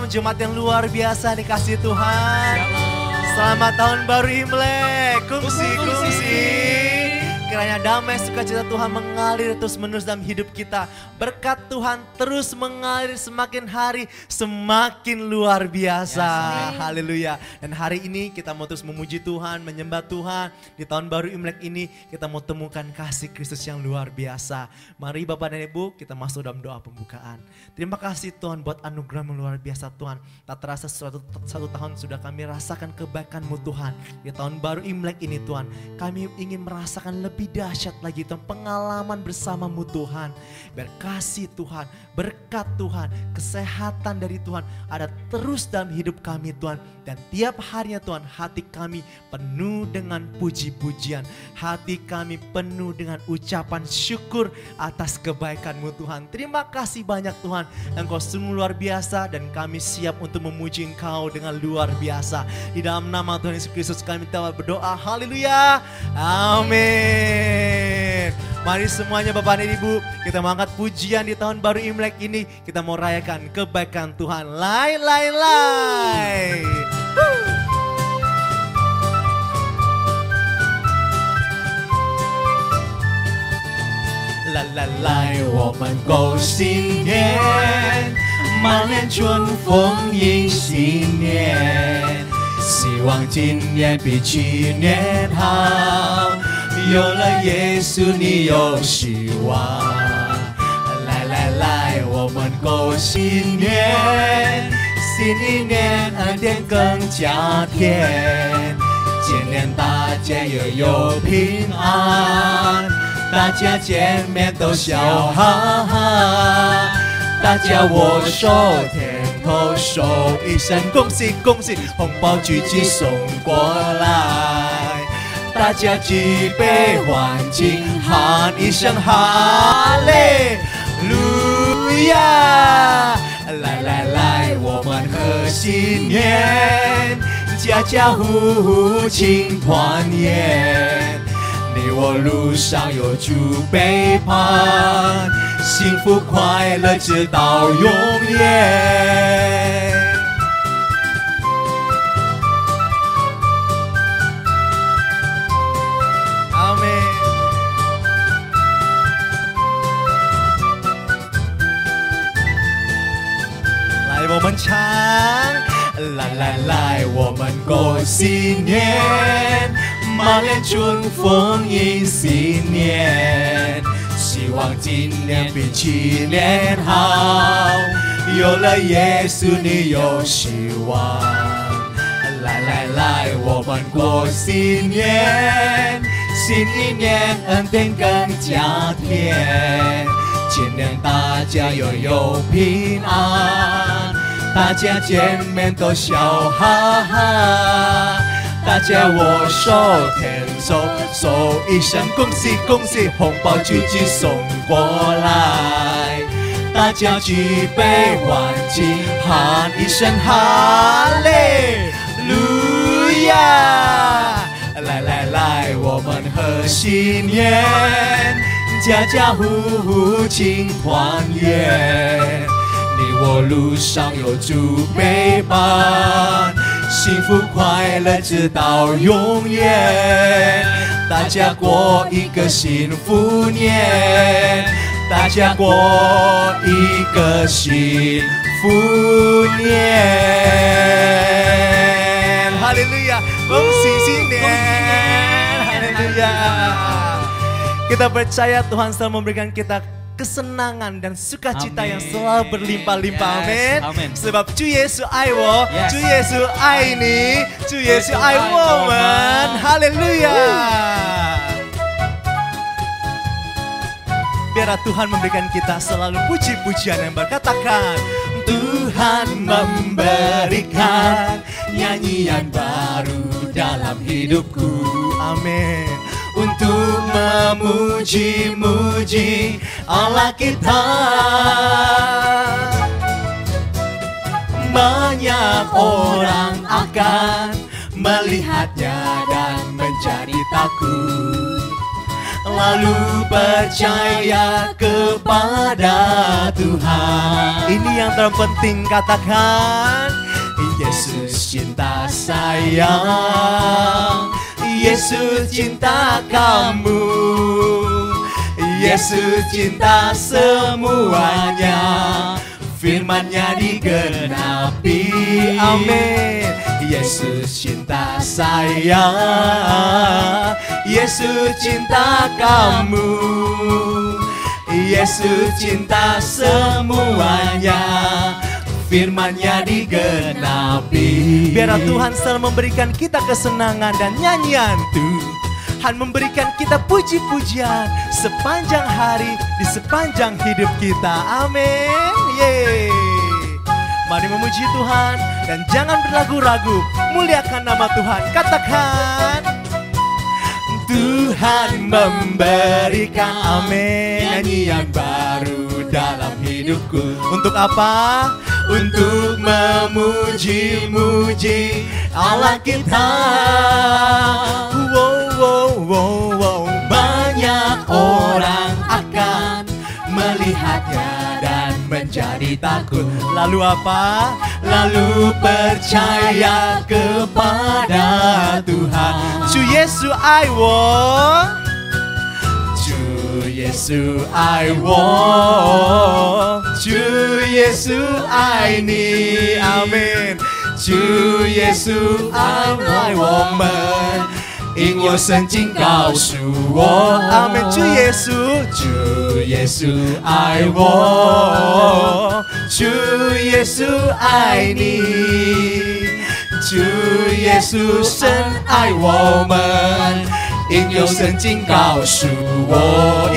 Shalom jemaat yang luar biasa dikasih Tuhan. Selamat tahun baru Imlek. Kungsi. Kiranya damai sukacita Tuhan mengalir terus menerus dalam hidup kita. Berkat Tuhan terus mengalir semakin hari semakin luar biasa. Haleluya. Dan hari ini kita mau terus memuji Tuhan, menyembah Tuhan. Di tahun baru Imlek ini kita mau temukan kasih Kristus yang luar biasa. Mari Bapak dan Ibu kita masuk dalam doa pembukaan. Terima kasih Tuhan buat anugerah yang luar biasa Tuhan. Tak terasa satu tahun sudah kami rasakan kebaikan-Mu Tuhan. Di tahun baru Imlek ini Tuhan, kami ingin merasakan lebih dahsyat lagi Tuhan, pengalaman bersama-Mu Tuhan. Biar kasih Tuhan, berkat Tuhan, kesehatan dari Tuhan ada terus dalam hidup kami Tuhan. Dan tiap harinya Tuhan, hati kami penuh dengan puji-pujian. Hati kami penuh dengan ucapan syukur atas kebaikan-Mu Tuhan. Terima kasih banyak Tuhan, Engkau sungguh luar biasa dan kami siap untuk memuji Engkau dengan luar biasa. Di dalam nama Tuhan Yesus Kristus kami telah berdoa, haleluya, amin. Mari semuanya Bapak dan Ibu, kita mengangkat pujian di tahun baru Imlek ini. Kita mau rayakan kebaikan Tuhan. Lai.来，我们过新年，满脸春风迎新年。希望今年比去年好，有了耶稣你有希望。来，我们过新年，新一年恩典更加甜，今年大家又有平安。大家见面都笑哈哈，大家握手点头说一声恭喜恭喜，红包举起送过来，大家举杯欢庆，喊一声哈利路亚！来，我们贺新年，家家户户庆团圆。你我路上有主陪伴，幸福快乐直到永远。阿们。来，我们唱。来，我们过新年。满脸春风迎新年，希望今年比去年好，有了耶稣你有希望。来，我们过新年，新一年恩典更加甜，今年大家又有平安，大家见面都笑哈哈。大家握手牵手，说一声恭喜恭喜，红包举起送过来，大家举杯欢庆，喊一声哈利路亚！来，我们贺新年，家家户户庆团圆，你我路上有主陪伴。幸福快乐直到永远，大家过一个幸福年，大家过一个幸福年。哈利路亚，恭喜新年，哈利路亚。Kita percaya Tuhan selalu memberikan kita kesenangan dan sukacita yang selalu berlimpah-limpah. Amin. Sebab 主耶稣爱我，主耶稣爱你，主耶稣爱我们。哈利路亚。Biarlah Tuhan memberikan kita selalu puji-pujian yang berkatakan, Tuhan memberikan nyanyian baru dalam hidupku. Amin. Untuk memuji-muji Allah kita. Banyak orang akan melihatnya dan menjadi takut. selalu percaya kepada Tuhan. Ini yang terpenting, katakan Yesus cinta saya, Yesus cinta kamu, Yesus cinta semuanya, firman-Nya digenapi. Amin. Yesus cinta saya, Yesus cinta kamu, Yesus cinta semuanya, firman-Nya digenapi. Biarlah Tuhan selalu memberikan kita kesenangan dan nyanyian. Tuhan memberikan kita puji-pujian sepanjang hari, di sepanjang hidup kita. Amin. Yeay. Mari memuji Tuhan dan jangan berlagu-ragu. Muliakan nama Tuhan. Katakan Tuhan memberikan, amin, nyanyian baru dalam hidupku. Untuk apa? Untuk memuji-muji Allah kita. Wow, wow, wow, wow. Banyak orang akan melihatnya dan menjadi takut. Lalu apa? Lalu percaya kepada Tuhan. Ju Yesus I want, Ju Yesus I want, Ju Yesus I need. Amin. Ju Yesus I want，因我圣经告诉我，阿门。主耶稣，主耶稣爱我，主耶稣爱你，主耶稣深爱我们，因有圣经告诉我，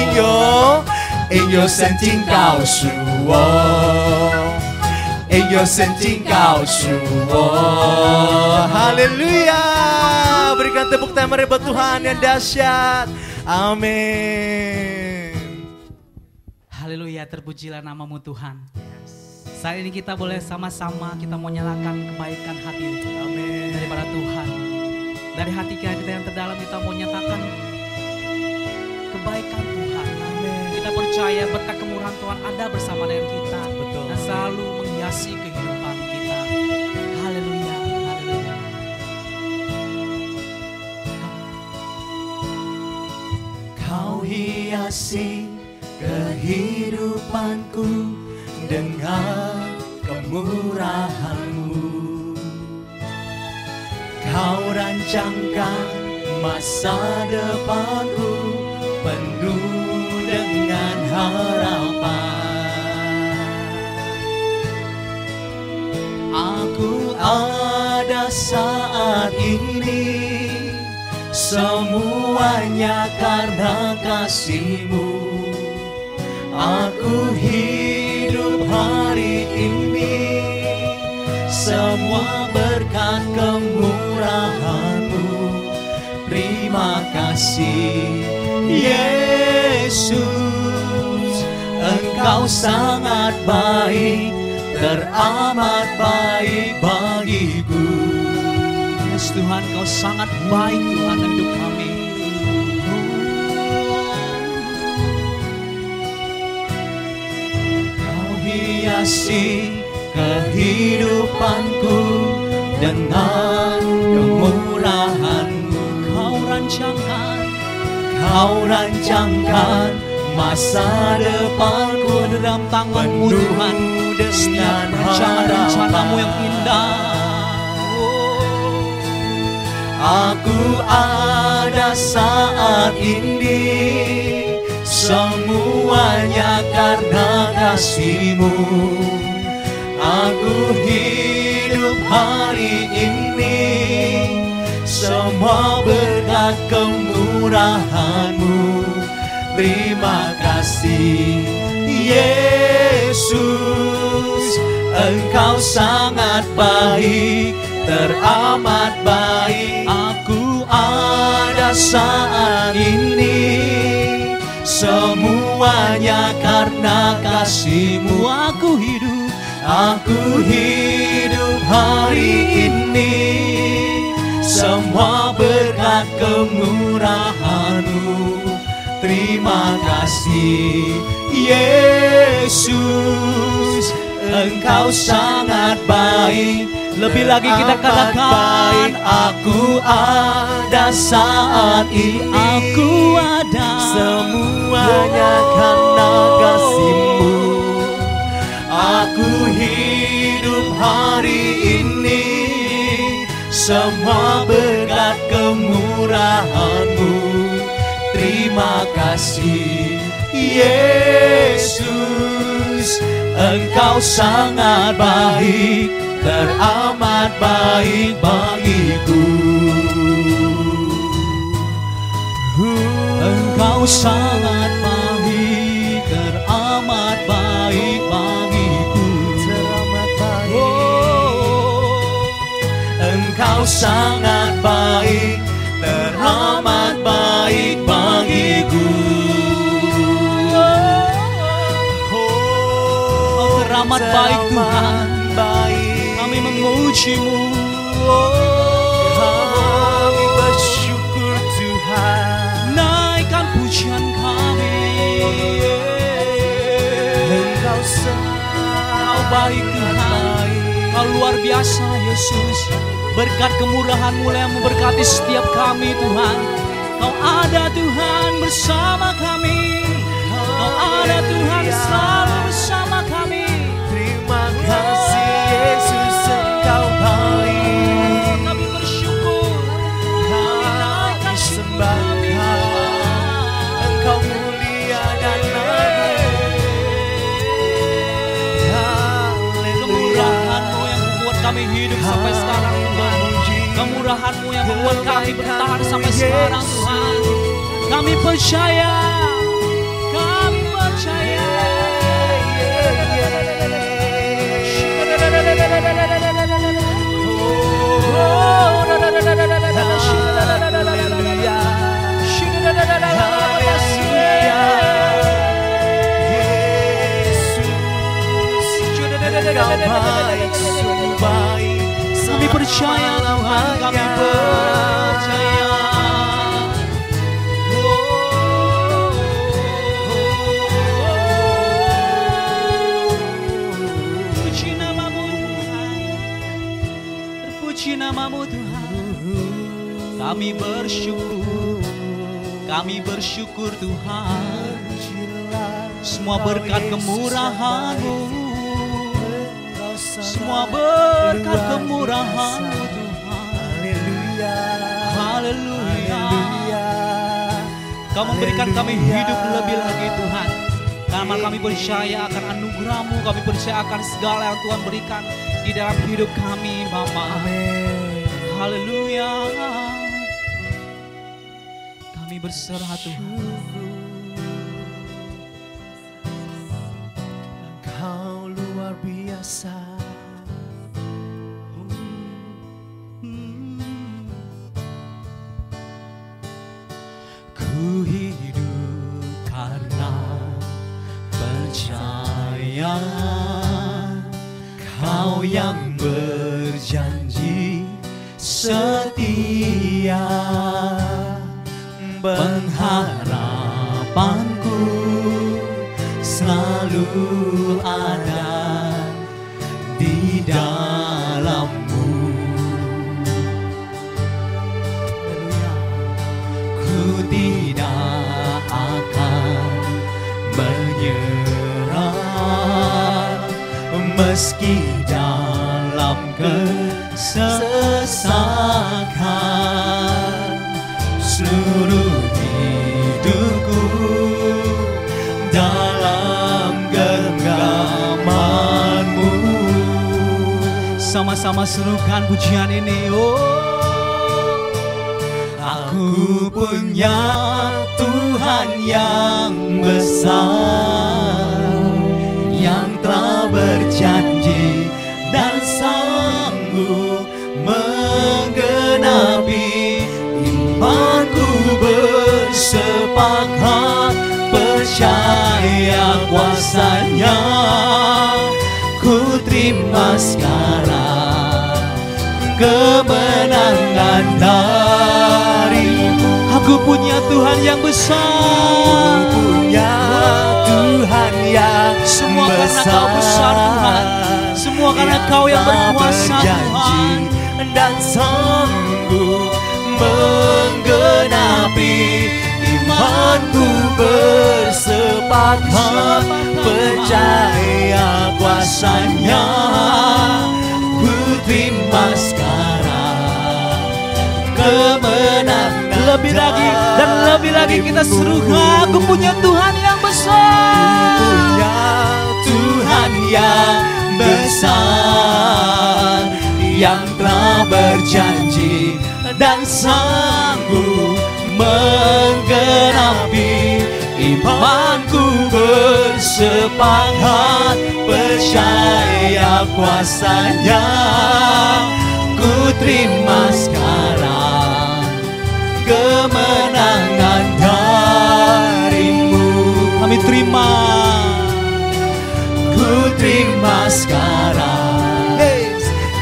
因有圣经告诉我。因有圣经告诉我， haleluya. Berikan tepuk tangan buat Tuhan yang dahsyat. Amin. Haleluya, terpujilah namamu Tuhan. Saat ini kita boleh sama-sama kita mau nyalakan kebaikan hati, amin, daripada Tuhan. Dari hati kita yang terdalam kita mau nyatakan kebaikan Tuhan. Amin. Kita percaya berkat kemurahan Tuhan ada bersama dengan kita. Betul. Dan selalu menghiasi kehidupan kita. Haleluya, haleluya. Kau hiasi kehidupanku dengan kemurahan-Mu. Kau rancangkan masa depanku penuh dengan harapan. Aku ada saat ini, semuanya karena kasih-Mu. Aku hidup hari ini, semua berkat kemurahan-Mu. Terima kasih Yesus, Engkau sangat baik, teramat baik bagiku. Yes Tuhan, Kau sangat baik Tuhan dalam hidup kami. Kau hiasi kehidupanku dengan kemurahan-Mu. Kau rancangkan masa depanku dalam tangan-Mu Tuhan. Dengan rencana-rencana-Mu yang indah. Aku ada saat ini, semuanya karena kasih-Mu. Aku hidup hari ini, semua berkat kemurahan-Mu. Terima kasih Yesus, Engkau sangat baik, teramat baik. Aku ada saat ini, semuanya karena kasih-Mu. Aku hidup hari ini, semua berkat kemurahan-Mu. Terima kasih Yesus, Engkau sangat baik. Lebih lagi kita katakan, aku ada saat ini. aku ada Semuanya karena kasih-Mu. Aku hidup hari ini, semua berkat kemurahan-Mu. Terima kasih Yesus, Engkau sangat baik, teramat baik bagiku. Engkau sangat baik, teramat baik bagiku. Teramat baik. Engkau sangat baik, teramat baik bagiku. Oh, teramat baik Tuhan. Kami memuji-Mu. Kami bersyukur Tuhan. Naikkan pujian kami. Engkau Kau baik Tuhan. Kau luar biasa Yesus. Berkat kemurahan-Mu yang memberkati setiap kami Tuhan. Kau ada Tuhan bersama kami. Kau ada Tuhan selalu bersama kami. Terima kasih Yesus, Engkau baik. Kami bersyukur. Kami sembah Kau. Engkau mulia dan agung. Kemurahan-Mu yang membuat kami hidup sampai sekarang Tuhan. Kemurahan-Mu yang membuat kami bertahan sampai sekarang Tuhan. Kami percaya. Kami percaya. Kami percaya Tuhan, kami percaya. Terpuji nama-Mu Tuhan, terpuji nama-Mu Tuhan. Kami bersyukur Tuhan. Semua berkat kemurahan-Mu, semua berkat kemurahan-Mu Tuhan. Haleluya. Kau memberikan kami hidup lebih lagi Tuhan. Karena kami percaya akan anugerah-Mu, kami percaya akan segala yang Tuhan berikan di dalam hidup kami Bapa. Haleluya. Kami berserah Tuhan. Engkau luar biasa. Ku hidup karena percaya Kau yang berjanji setia. Pengharapanku selalu ada di dalam-Mu. Ku tidak akan menyerah meski dalam kesesakan. Seluruh hidupku dalam genggaman-Mu. Sama-sama serukan pujian ini. Aku punya Tuhan yang besar, yang telah berjanji dan sanggup menggenapi. Imanku bersepakat percaya kuasa-Nya. Ku terima sekarang kemenangan dari-Mu. Aku punya Tuhan yang besar. Punya Tuhan yang Semua karena besar. Kau besar Tuhan. Semua karena Kau yang berkuasa Tuhan. Dan sanggup menggenapi imanku bersepakat percaya kuasanya. Ku terima sekarang kemenangan. Lebih lagi dan lebih lagi kita serukan, Aku punya Tuhan yang besar. Punya Tuhan yang besar, yang telah berjanji dan sanggup menggenapi imanku bersepakat percaya kuasanya. Ku terima sekarang kemenangan darimu. Kami terima. Ku terima sekarang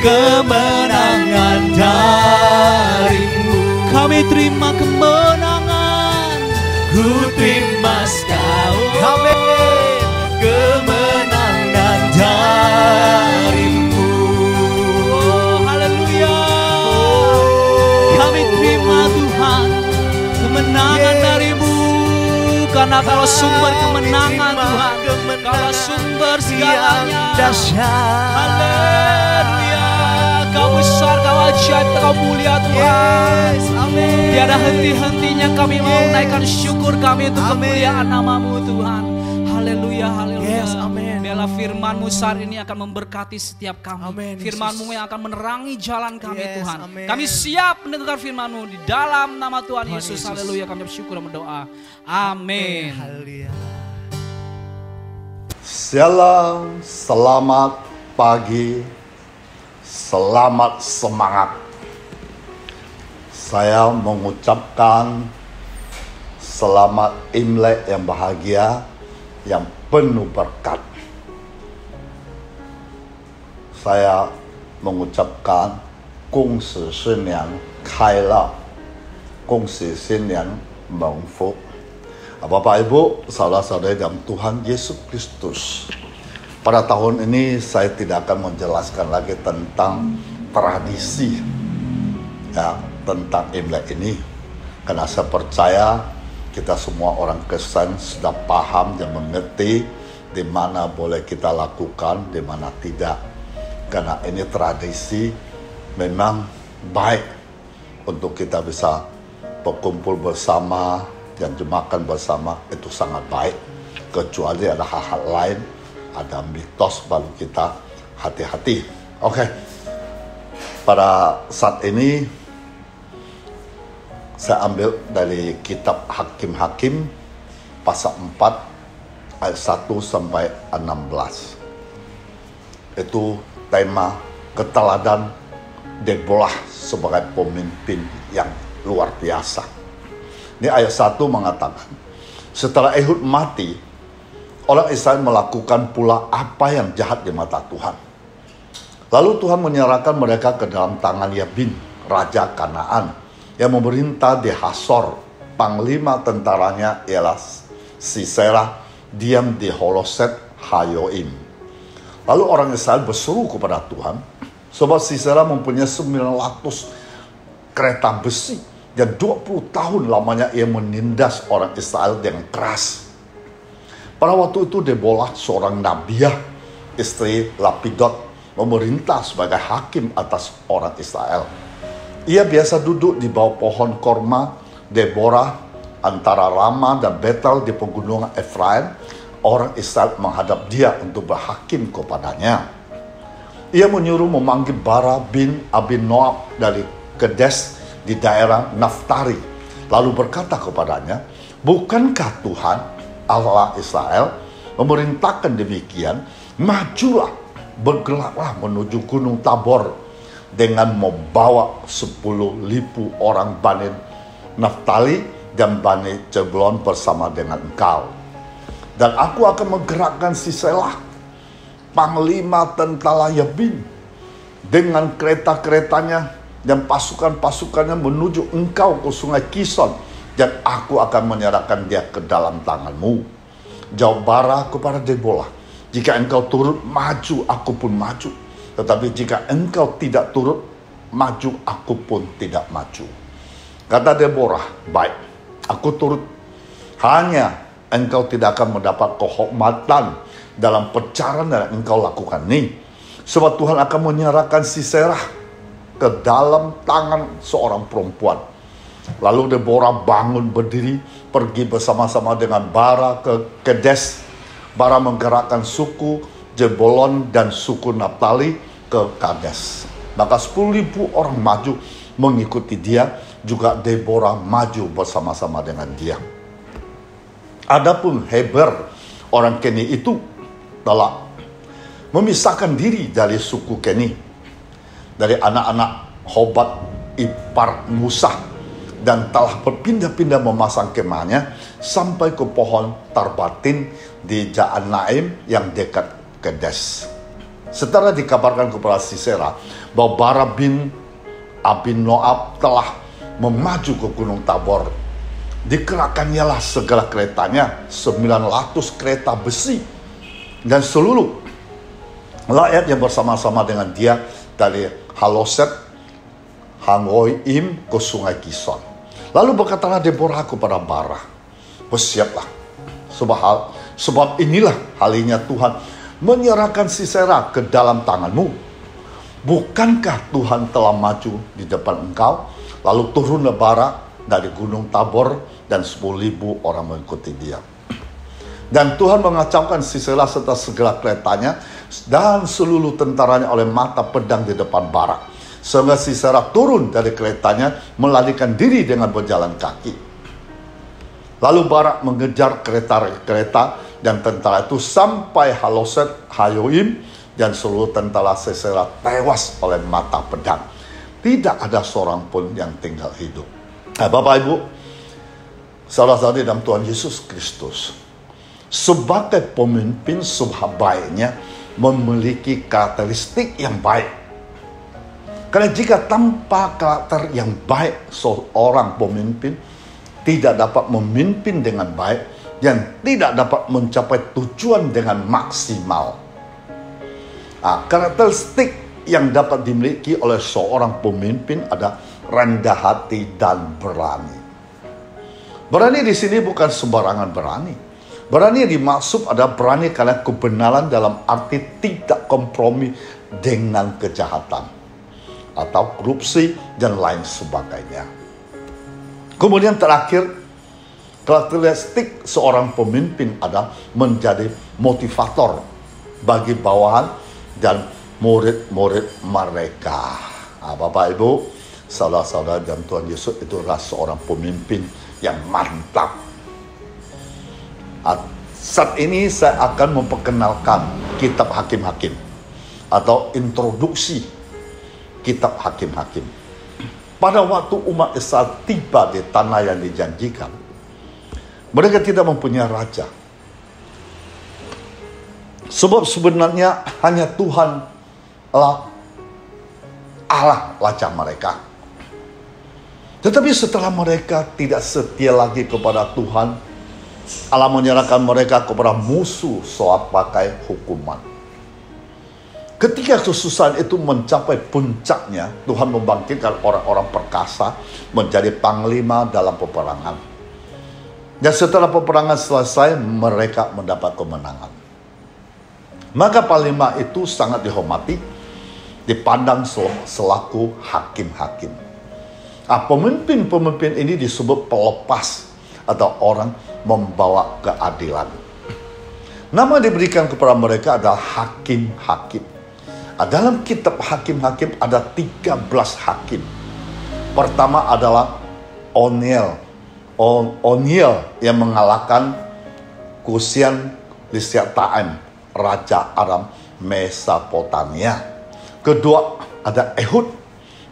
kemenangan darimu. Kami terima kemenangan. Ku terima sekarang kemenangan darimu. Oh, haleluya. Kami terima Tuhan kemenangan darimu. Karena Kau sumber kemenangan Tuhan. Kau sumber segalanya. Haleluya. Kau besar, Kau ajaib, Kau mulia Tuhan. Amin. Tiada henti-hentinya kami mau menaikkan syukur kami untuk kemuliaan nama-Mu Tuhan. Haleluya, haleluya. Yes, amin. Biarlah firman-Mu saat ini akan memberkati setiap kami. Amin, Firman-Mu yang akan menerangi jalan kami Yes, Tuhan. amin. Kami siap mendengar firman-Mu di dalam nama Tuhan Yesus. Haleluya, kami bersyukur dan berdoa. Amin. Haleluya. Shalom, selamat pagi, selamat semangat. Saya mengucapkan selamat Imlek yang bahagia, yang penuh berkat. Saya mengucapkan 恭喜新年开乐，恭喜新年蒙福。Bapak Ibu, saudara-saudari dalam Tuhan Yesus Kristus. Pada tahun ini saya tidak akan menjelaskan lagi tentang tradisi ya, tentang Imlek ini. Karena saya percaya kita semua orang Kristen sudah paham dan mengerti di mana boleh kita lakukan, di mana tidak. Karena ini tradisi memang baik untuk kita bisa berkumpul bersama dan makan bersama, itu sangat baik. Kecuali ada hal-hal lain, ada mitos, baru kita hati-hati. Oke. Pada saat ini saya ambil dari kitab Hakim-Hakim pasal 4 ayat 1 sampai 16. Itu tema keteladan Deborah sebagai pemimpin yang luar biasa. Ini ayat 1 mengatakan, setelah Ehud mati, orang Israel melakukan pula apa yang jahat di mata Tuhan. Lalu Tuhan menyerahkan mereka ke dalam tangan Yabin, raja Kanaan, yang memerintah di Hasor. Panglima tentaranya ialah Sisera, diam di Holoset Hayoim. Lalu orang Israel berseru kepada Tuhan, sebab Sisera mempunyai 900 kereta besi, dan 20 tahun lamanya ia menindas orang Israel dengan keras. Pada waktu itu Deborah, seorang nabiah, istri Lapidot, memerintah sebagai hakim atas orang Israel. Ia biasa duduk di bawah pohon korma Deborah antara Rama dan Betel di pegunungan Efraim. Orang Israel menghadap dia untuk berhakim kepadanya. Ia menyuruh memanggil Bara bin Abinoam dari Kedes di daerah Naftali. Lalu berkata kepadanya, bukankah Tuhan Allah Israel memerintahkan demikian? Majulah, bergeraklah menuju Gunung Tabor dengan membawa 10.000 orang Bani Naftali dan Bani Zebulon bersama dengan engkau. Dan aku akan menggerakkan Sisera, panglima tentara Yabin, dengan kereta-keretanya dan pasukan-pasukannya menuju engkau ke sungai Kison dan aku akan menyerahkan dia ke dalam tanganmu. Jawab Barak kepada Deborah, jika engkau turut maju, aku pun maju. Tetapi jika engkau tidak turut maju, aku pun tidak maju. Kata Deborah, baik, aku turut. Hanya engkau tidak akan mendapat kehormatan dalam pencarian yang engkau lakukan ini. Sebab Tuhan akan menyerahkan Sisera ke dalam tangan seorang perempuan. Lalu Deborah bangun berdiri, pergi bersama-sama dengan Barak ke Kedes. Barak menggerakkan suku Zebulon dan suku Naftali ke Kades. Maka 10.000 orang maju mengikuti dia, juga Deborah maju bersama-sama dengan dia. Adapun Heber, orang Keni itu telah memisahkan diri dari suku Keni, dari anak-anak Hobat ipar Musa, dan telah berpindah-pindah memasang kemahnya sampai ke pohon Tarbatin di Ja'anaim yang dekat Kedes. Setelah dikabarkan kepada Sisera bahwa Barak bin Abinoam telah memaju ke Gunung Tabor, dikerahkannyalah segala keretanya, 900 kereta besi, dan seluruh rakyat yang bersama-sama dengan dia dari Haloset Hangoim ke sungai Kison. Lalu berkatalah Deborah kepada Barak, bersiaplah, sebab inilah halinya Tuhan menyerahkan Sisera ke dalam tanganmu. Bukankah Tuhan telah maju di depan engkau? Lalu turunlah Barak dari Gunung Tabor dan 10.000 orang mengikuti dia. Dan Tuhan mengacaukan Sisera serta segala keretanya dan seluruh tentaranya oleh mata pedang di depan Barak, sehingga Sisera turun dari keretanya melarikan diri dengan berjalan kaki. Lalu Barak mengejar kereta-kereta dan tentara itu sampai Haloset Hayoim, dan seluruh tentara Sisera tewas oleh mata pedang. Tidak ada seorang pun yang tinggal hidup. Bapak Ibu, saudara-saudari dalam Tuhan Yesus Kristus, sebagai pemimpin sebaiknya memiliki karakteristik yang baik. Karena jika tanpa karakter yang baik, seorang pemimpin tidak dapat memimpin dengan baik dan tidak dapat mencapai tujuan dengan maksimal. Karakteristik yang dapat dimiliki oleh seorang pemimpin adalah rendah hati dan berani. Berani di sini bukan sembarangan berani. Berani yang dimaksud adalah berani karena kebenaran dalam arti tidak kompromi dengan kejahatan atau korupsi dan lain sebagainya. Kemudian terakhir, karakteristik seorang pemimpin adalah menjadi motivator bagi bawahan dan murid-murid mereka. Bapak Ibu, saudara-saudara dalam Tuhan Yesus, itu adalah seorang pemimpin yang mantap. Saat ini saya akan memperkenalkan kitab Hakim-Hakim atau introduksi kitab Hakim-Hakim. Pada waktu umat Israel tiba di tanah yang dijanjikan, mereka tidak mempunyai raja. Sebab sebenarnya hanya Tuhan Allah raja mereka. Tetapi setelah mereka tidak setia lagi kepada Tuhan, Allah menyerahkan mereka kepada musuh sebagai hukuman. Ketika kesusahan itu mencapai puncaknya, Tuhan membangkitkan orang-orang perkasa menjadi panglima dalam peperangan. Dan setelah peperangan selesai, mereka mendapat kemenangan. Maka panglima itu sangat dihormati, dipandang selaku hakim-hakim. Pemimpin-pemimpin ini disebut pelepas atau orang membawa keadilan. Nama diberikan kepada mereka adalah hakim-hakim. Dalam kitab Hakim-Hakim ada 13 hakim. Pertama adalah Oniel yang mengalahkan Kusian Lisyataim, Raja Aram Mesopotamia. Kedua ada Ehud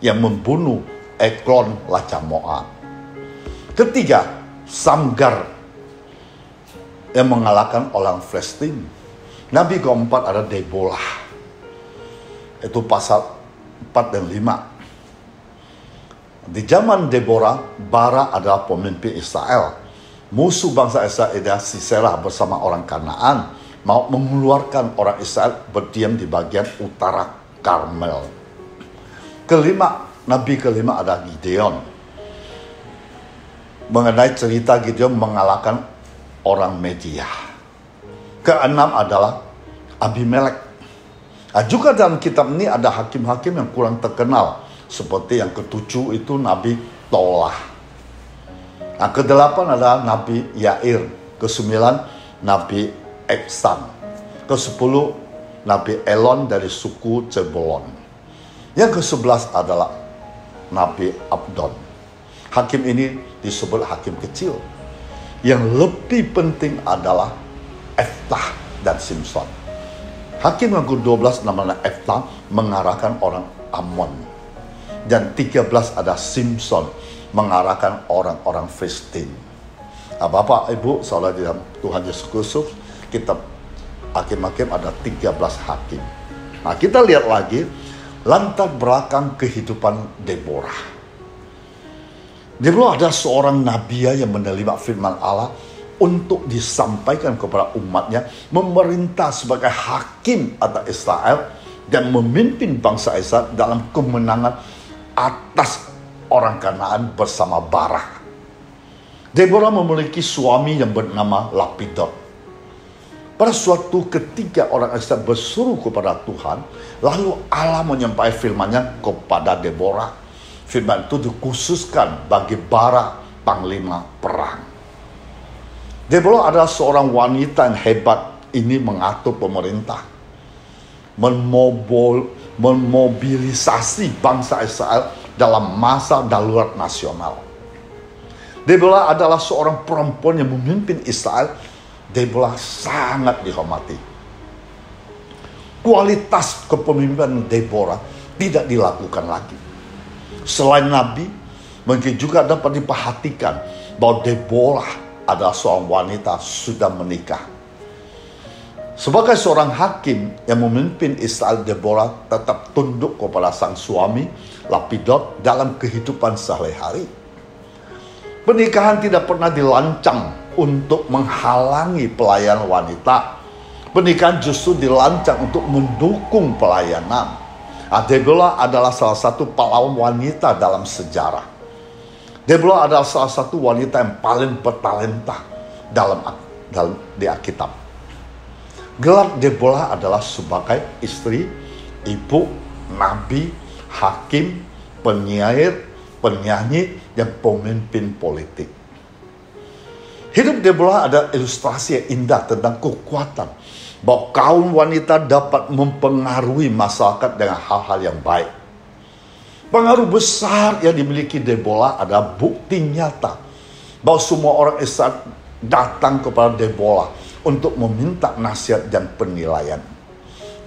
yang membunuh Eglon Raja Moab. Ketiga, Samgar yang mengalahkan orang Filistin. Nabi keempat ada Deborah. Itu pasal 4 dan 5. Di zaman Deborah, Barak adalah pemimpin Israel. Musuh bangsa Israel adalah Sisera bersama orang Kanaan mau mengeluarkan orang Israel berdiam di bagian utara Karmel. Nabi kelima adalah Gideon. Mengenai cerita Gideon mengalahkan orang Media. Keenam adalah Abimelek. Juga dalam kitab ini ada hakim-hakim yang kurang terkenal. Seperti yang ketujuh itu Nabi Tolah. Kedelapan adalah Nabi Yair. Kesembilan Nabi Eksan. Kesepuluh Nabi Elon dari suku Zebulon. Yang ke-11 adalah Nabi Abdon. Hakim ini disebut hakim kecil. Yang lebih penting adalah Eftah dan Simson. Hakim yang ke-12 namanya Eftah mengarahkan orang Ammon. Dan 13 ada Simson mengarahkan orang-orang Filistin. Bapak, Ibu, saudara dalam Tuhan Yesus Kristus, kitab Hakim-Hakim ada 13 hakim. Kita lihat lagi latar belakang kehidupan Deborah. Deborah adalah seorang nabiya yang menerima firman Allah untuk disampaikan kepada umatnya, memerintah sebagai hakim atas Israel dan memimpin bangsa Israel dalam kemenangan atas orang Kanaan bersama Barak. Deborah memiliki suami yang bernama Lapidot. Pada suatu ketika orang Israel berseru kepada Tuhan, lalu Allah menyampaikan firman-Nya kepada Deborah. Firman itu dikhususkan bagi Barak, panglima perang. Deborah adalah seorang wanita yang hebat. Ini mengatur pemerintah, memobilisasi bangsa Israel dalam masa darurat nasional. Deborah adalah seorang perempuan yang memimpin Israel. Deborah sangat dihormati. Kualitas kepemimpinan Deborah tidak dilakukan lagi. Selain Nabi, mungkin juga dapat diperhatikan bahwa Deborah adalah seorang wanita sudah menikah. Sebagai seorang hakim yang memimpin Israel, Deborah tetap tunduk kepada sang suami Lapidot dalam kehidupan sehari-hari. Pernikahan tidak pernah dirancang untuk menghalangi pelayanan wanita. Pernikahan justru dirancang untuk mendukung pelayanan. Deborah adalah salah satu pahlawan wanita dalam sejarah. Deborah adalah salah satu wanita yang paling bertalenta dalam di Alkitab. Gelar Deborah adalah sebagai istri, ibu, nabi, hakim, penyair, penyanyi, dan pemimpin politik. Hidup Deborah ada ilustrasi yang indah tentang kekuatan bahwa kaum wanita dapat mempengaruhi masyarakat dengan hal-hal yang baik. Pengaruh besar yang dimiliki Deborah adalah bukti nyata bahwa semua orang Israel datang kepada Deborah untuk meminta nasihat dan penilaian.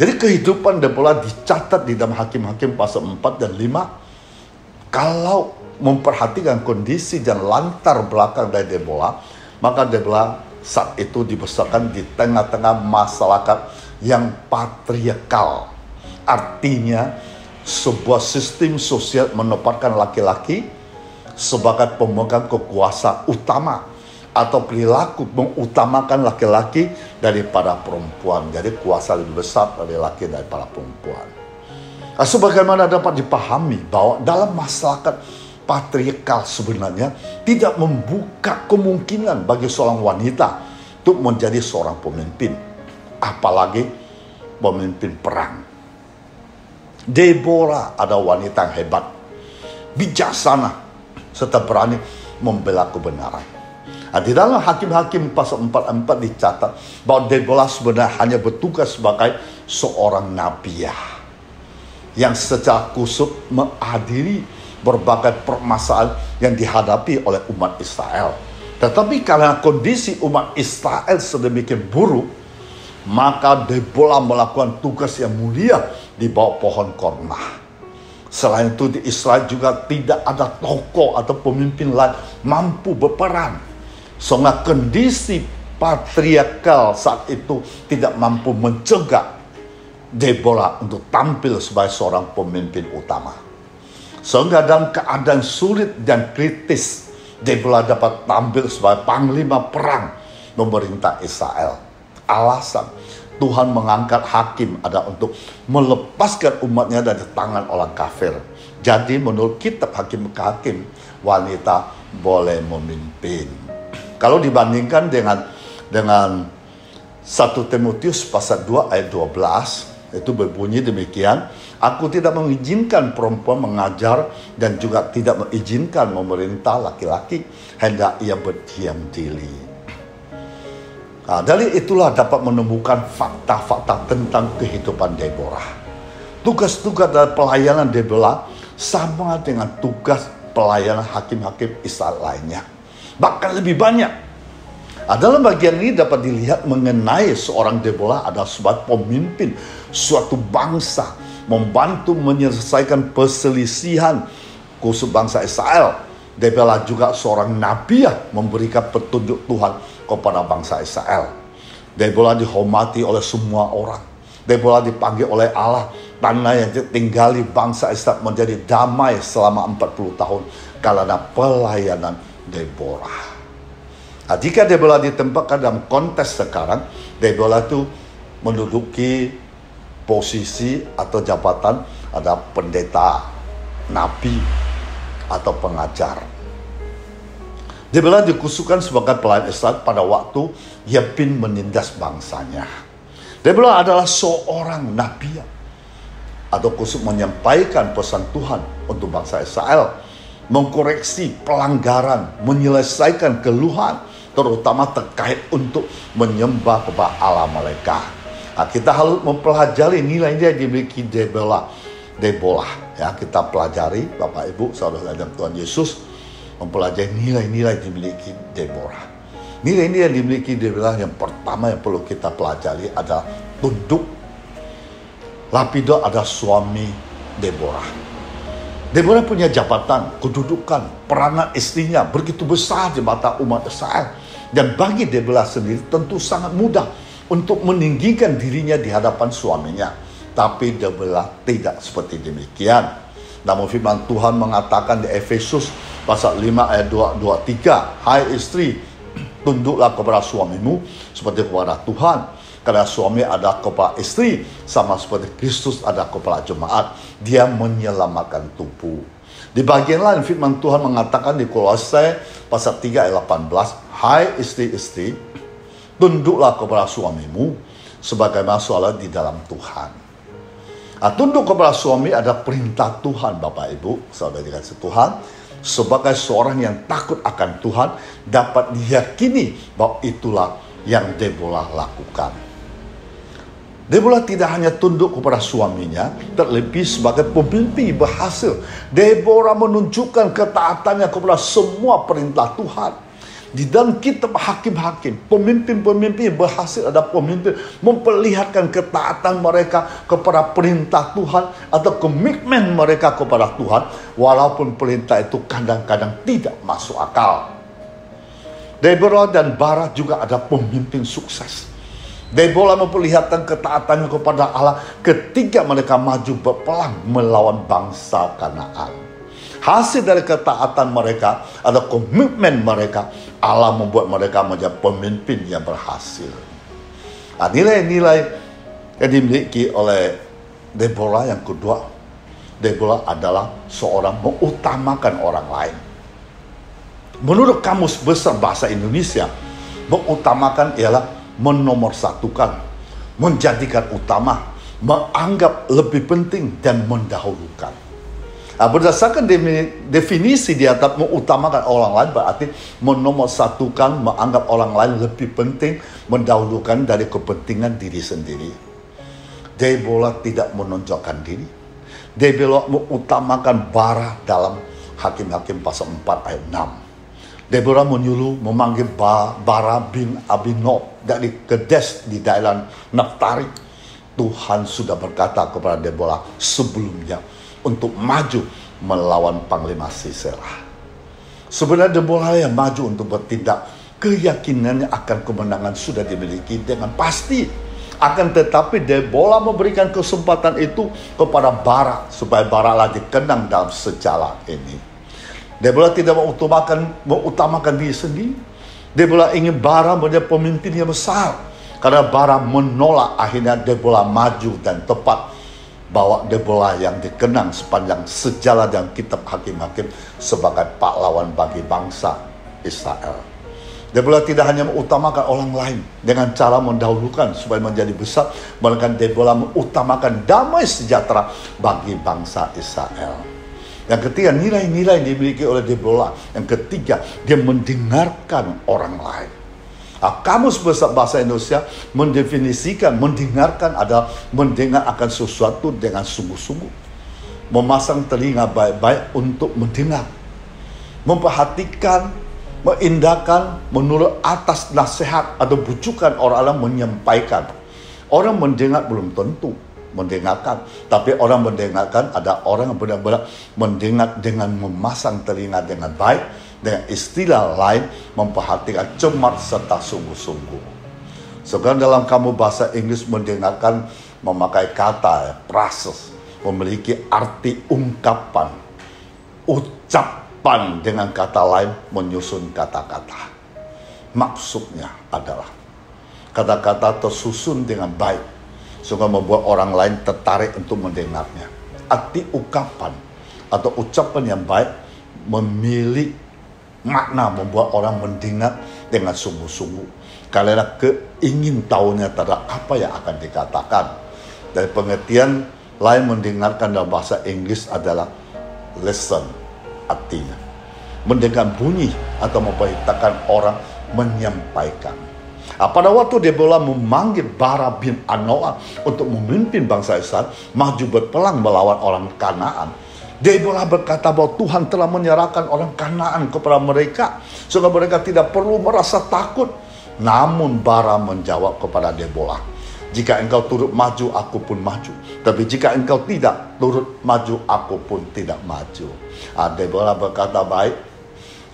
Jadi kehidupan Deborah dicatat di dalam Hakim-Hakim pasal 4 dan 5. Kalau memperhatikan kondisi dan latar belakang dari Deborah, maka Deborah saat itu dibesarkan di tengah-tengah masyarakat yang patriarkal. Artinya sebuah sistem sosial menempatkan laki-laki sebagai pemegang kekuasaan utama, atau perilaku mengutamakan laki-laki daripada perempuan. Jadi kuasa lebih besar dari laki daripada perempuan. Sebagaimana dapat dipahami bahwa dalam masyarakat patriarkal sebenarnya tidak membuka kemungkinan bagi seorang wanita untuk menjadi seorang pemimpin, apalagi pemimpin perang. Deborah adalah wanita yang hebat, bijaksana, serta berani membela kebenaran. Di dalam Hakim-Hakim pasal 44 dicatat bahwa Deborah sebenarnya hanya bertugas sebagai seorang nabiya yang secara khusus menghadiri berbagai permasalahan yang dihadapi oleh umat Israel. Tetapi karena kondisi umat Israel sedemikian buruk, maka Deborah melakukan tugas yang mulia di bawah pohon korma. Selain itu di Israel juga tidak ada tokoh atau pemimpin lain mampu berperan. Sehingga kondisi patriarkal saat itu tidak mampu mencegah Deborah untuk tampil sebagai seorang pemimpin utama. Sehingga dalam keadaan sulit dan kritis, Deborah dapat tampil sebagai panglima perang memerintah Israel. Alasan Tuhan mengangkat hakim adalah untuk melepaskan umatnya dari tangan orang kafir. Jadi menurut kitab Hakim-Hakim, wanita boleh memimpin. Kalau dibandingkan dengan 1 Timotius pasal 2 ayat 12, itu berbunyi demikian, aku tidak mengizinkan perempuan mengajar dan juga tidak mengizinkan memerintah laki-laki, hendak ia berdiam diri. Nah, dari itulah dapat menemukan fakta-fakta tentang kehidupan Deborah. Tugas-tugas dalam pelayanan Deborah sama dengan tugas pelayanan hakim-hakim Israel lainnya. Bahkan lebih banyak. Dalam bagian ini dapat dilihat mengenai seorang Deborah adalah sebagai pemimpin suatu bangsa, membantu menyelesaikan perselisihan khusus bangsa Israel. Deborah juga seorang nabiah memberikan petunjuk Tuhan kepada bangsa Israel. Deborah dihormati oleh semua orang. Deborah dipanggil oleh Allah. Tanah yang ditinggali bangsa Israel menjadi damai selama 40 tahun karena pelayanan Deborah. Nah, jika Deborah ditempatkan dalam konteks sekarang, Deborah itu menduduki posisi atau jabatan ada pendeta, nabi, atau pengajar. Deborah dikhususkan sebagai pelayan Israel pada waktu Yabin menindas bangsanya. Deborah adalah seorang nabi atau khusus menyampaikan pesan Tuhan untuk bangsa Israel, mengkoreksi pelanggaran, menyelesaikan keluhan, terutama terkait untuk menyembah kepada Allah mereka. Nah, kita harus mempelajari nilai-nilai yang dimiliki Deborah. Ya, kita pelajari, Bapak Ibu, saudara dalam Tuhan Yesus, mempelajari nilai-nilai yang dimiliki Deborah. Nilai-nilai yang dimiliki Deborah yang pertama yang perlu kita pelajari adalah tunduk. Lapido adalah suami Deborah. Deborah punya jabatan, kedudukan, peranan istrinya begitu besar di mata umat Israel. Dan bagi Deborah sendiri tentu sangat mudah untuk meninggikan dirinya di hadapan suaminya. Tapi Deborah tidak seperti demikian. Namun firman Tuhan mengatakan di Efesus pasal 5 ayat 2-3, hai istri, tunduklah kepada suamimu seperti kepada Tuhan. Karena suami ada kepada istri sama seperti Kristus ada kepada jemaat. Dia menyelamatkan tubuh. Di bagian lain firman Tuhan mengatakan di Kolose pasal 3 ayat 18, hai istri-istri, tunduklah kepada suamimu sebagaimana saudara di dalam Tuhan. Nah, tunduk kepada suami adalah perintah Tuhan, Bapak Ibu, saudara dikasih Tuhan. Sebagai seorang yang takut akan Tuhan, dapat diyakini bahwa itulah yang Deborah lakukan. Deborah tidak hanya tunduk kepada suaminya, terlebih sebagai pemimpin berhasil. Deborah menunjukkan ketaatannya kepada semua perintah Tuhan. Di dalam kitab Hakim-Hakim, pemimpin-pemimpin berhasil ada pemimpin memperlihatkan ketaatan mereka kepada perintah Tuhan atau komitmen mereka kepada Tuhan, walaupun perintah itu kadang-kadang tidak masuk akal. Deborah dan Barak juga ada pemimpin sukses. Deborah memperlihatkan ketaatannya kepada Allah ketika mereka maju berperang melawan bangsa Kanaan. Hasil dari ketaatan mereka ada komitmen mereka, Allah membuat mereka menjadi pemimpin yang berhasil. Nah, nilai-nilai yang dimiliki oleh Deborah yang kedua, Deborah adalah seorang mengutamakan orang lain. Menurut Kamus Besar Bahasa Indonesia, mengutamakan ialah menomorsatukan, menjadikan utama, menganggap lebih penting dan mendahulukan. Nah, berdasarkan definisi di atas mengutamakan orang lain berarti menomorsatukan, menganggap orang lain lebih penting, mendahulukan dari kepentingan diri sendiri. Deborah tidak menonjolkan diri. Deborah mengutamakan Barak dalam Hakim-Hakim pasal 4 ayat 6. Deborah menyuruh memanggil Barak bin Abinoam dari Kedes di daerah Naftali. Tuhan sudah berkata kepada Deborah sebelumnya untuk maju melawan Panglima Sisera. Sebenarnya Deborah yang maju untuk bertindak, keyakinannya akan kemenangan sudah dimiliki dengan pasti. Akan tetapi Debola memberikan kesempatan itu kepada Barak supaya Baraklah dikenang dalam sejarah ini. Debola tidak mengutamakan diri sendiri. Debola ingin Barak menjadi pemimpin yang besar. Karena Barak menolak, akhirnya Debola maju dan tepat bawa Debola yang dikenang sepanjang sejarah dalam kitab Hakim-Hakim sebagai pahlawan bagi bangsa Israel. Debola tidak hanya mengutamakan orang lain dengan cara mendahulukan supaya menjadi besar, melainkan Debola mengutamakan damai sejahtera bagi bangsa Israel. Yang ketiga, nilai-nilai yang dimiliki oleh Debola. Yang ketiga, dia mendengarkan orang lain. Kamus Besar Bahasa Indonesia mendefinisikan mendengarkan adalah mendengar akan sesuatu dengan sungguh-sungguh. Memasang telinga baik-baik untuk mendengar. Memperhatikan, mengindahkan menurut atas nasihat atau bujukan orang lain menyampaikan. Orang mendengar belum tentu mendengarkan, tapi orang mendengarkan ada orang yang benar-benar mendengar dengan memasang telinga dengan baik, dengan istilah lain memperhatikan cermat serta sungguh-sungguh. Sekarang dalam kamu bahasa Inggris mendengarkan memakai kata proses, memiliki arti ungkapan, ucapan dengan kata lain menyusun kata-kata. Maksudnya adalah kata-kata tersusun dengan baik sehingga membuat orang lain tertarik untuk mendengarnya. Arti ungkapan atau ucapan yang baik memiliki makna membuat orang mendengar dengan sungguh-sungguh. Karena keingin tahunya terhadap apa yang akan dikatakan. Dari pengertian lain mendengarkan dalam bahasa Inggris adalah listen, artinya mendengar bunyi atau memberitakan orang menyampaikan. Pada waktu Debola memanggil Barak bin Anoa untuk memimpin bangsa Israel maju berperang melawan orang Kanaan, Debola berkata bahwa Tuhan telah menyerahkan orang Kanaan kepada mereka sehingga mereka tidak perlu merasa takut. Namun Barak menjawab kepada Debola, jika engkau turut maju, aku pun maju. Tapi jika engkau tidak turut maju, aku pun tidak maju. Debola berkata, baik,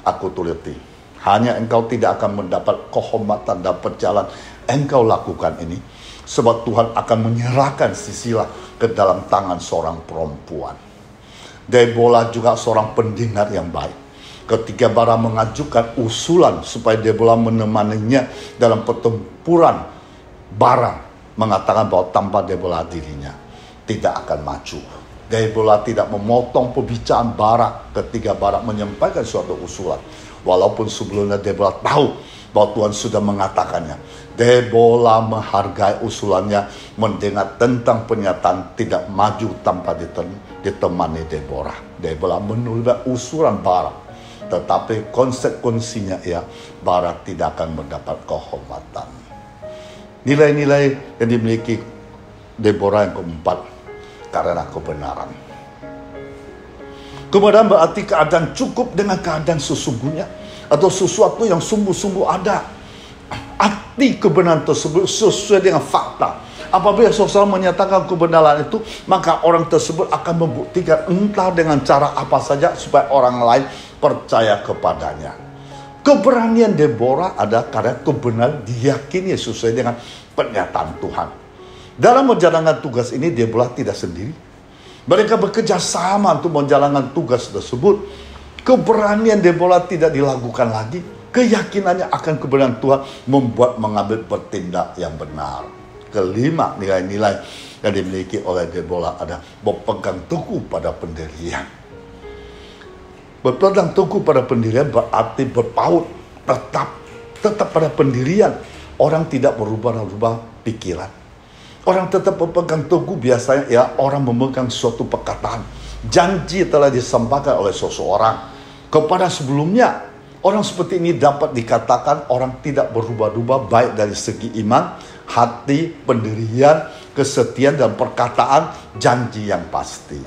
aku turuti. Hanya engkau tidak akan mendapat kehormatan dan perjalanan engkau lakukan ini. Sebab Tuhan akan menyerahkan Sisera ke dalam tangan seorang perempuan. Debola juga seorang pendengar yang baik. Ketika Barak mengajukan usulan supaya Debola menemaninya dalam pertempuran, Barak mengatakan bahwa tanpa Debola dirinya tidak akan maju. Debola tidak memotong pembicaraan Barak ketika Barak menyampaikan suatu usulan. Walaupun sebelumnya Debola tahu bahwa Tuhan sudah mengatakannya. Debola menghargai usulannya, mendengar tentang pernyataan tidak maju tanpa ditemani Debola. Debola menolak usulan Barak. Tetapi konsekuensinya Barak tidak akan mendapat kehormatan. Nilai-nilai yang dimiliki Debola yang keempat, karena kebenaran. Kebenaran berarti keadaan cukup dengan keadaan sesungguhnya atau sesuatu yang sungguh-sungguh ada. Arti kebenaran tersebut sesuai dengan fakta. Apabila seseorang menyatakan kebenaran itu, maka orang tersebut akan membuktikan entah dengan cara apa saja supaya orang lain percaya kepadanya. Keberanian Debola adalah karena kebenaran diyakini sesuai dengan pernyataan Tuhan. Dalam menjalankan tugas ini, Debola tidak sendiri. Mereka bekerja sama untuk menjalankan tugas tersebut. Keberanian Debola tidak diragukan lagi. Keyakinannya akan kebenaran Tuhan membuat mengambil bertindak yang benar. Kelima, nilai-nilai yang dimiliki oleh Debola adalah berpegang teguh pada pendirian. Berpegang teguh pada pendirian berarti berpaut, tetap pada pendirian. Orang tidak berubah-ubah pikiran. Orang tetap berpegang teguh biasanya orang memegang suatu perkataan. Janji telah disampaikan oleh seseorang kepada sebelumnya. Orang seperti ini dapat dikatakan orang tidak berubah-ubah baik dari segi iman, hati, pendirian, kesetiaan dan perkataan, janji yang pasti.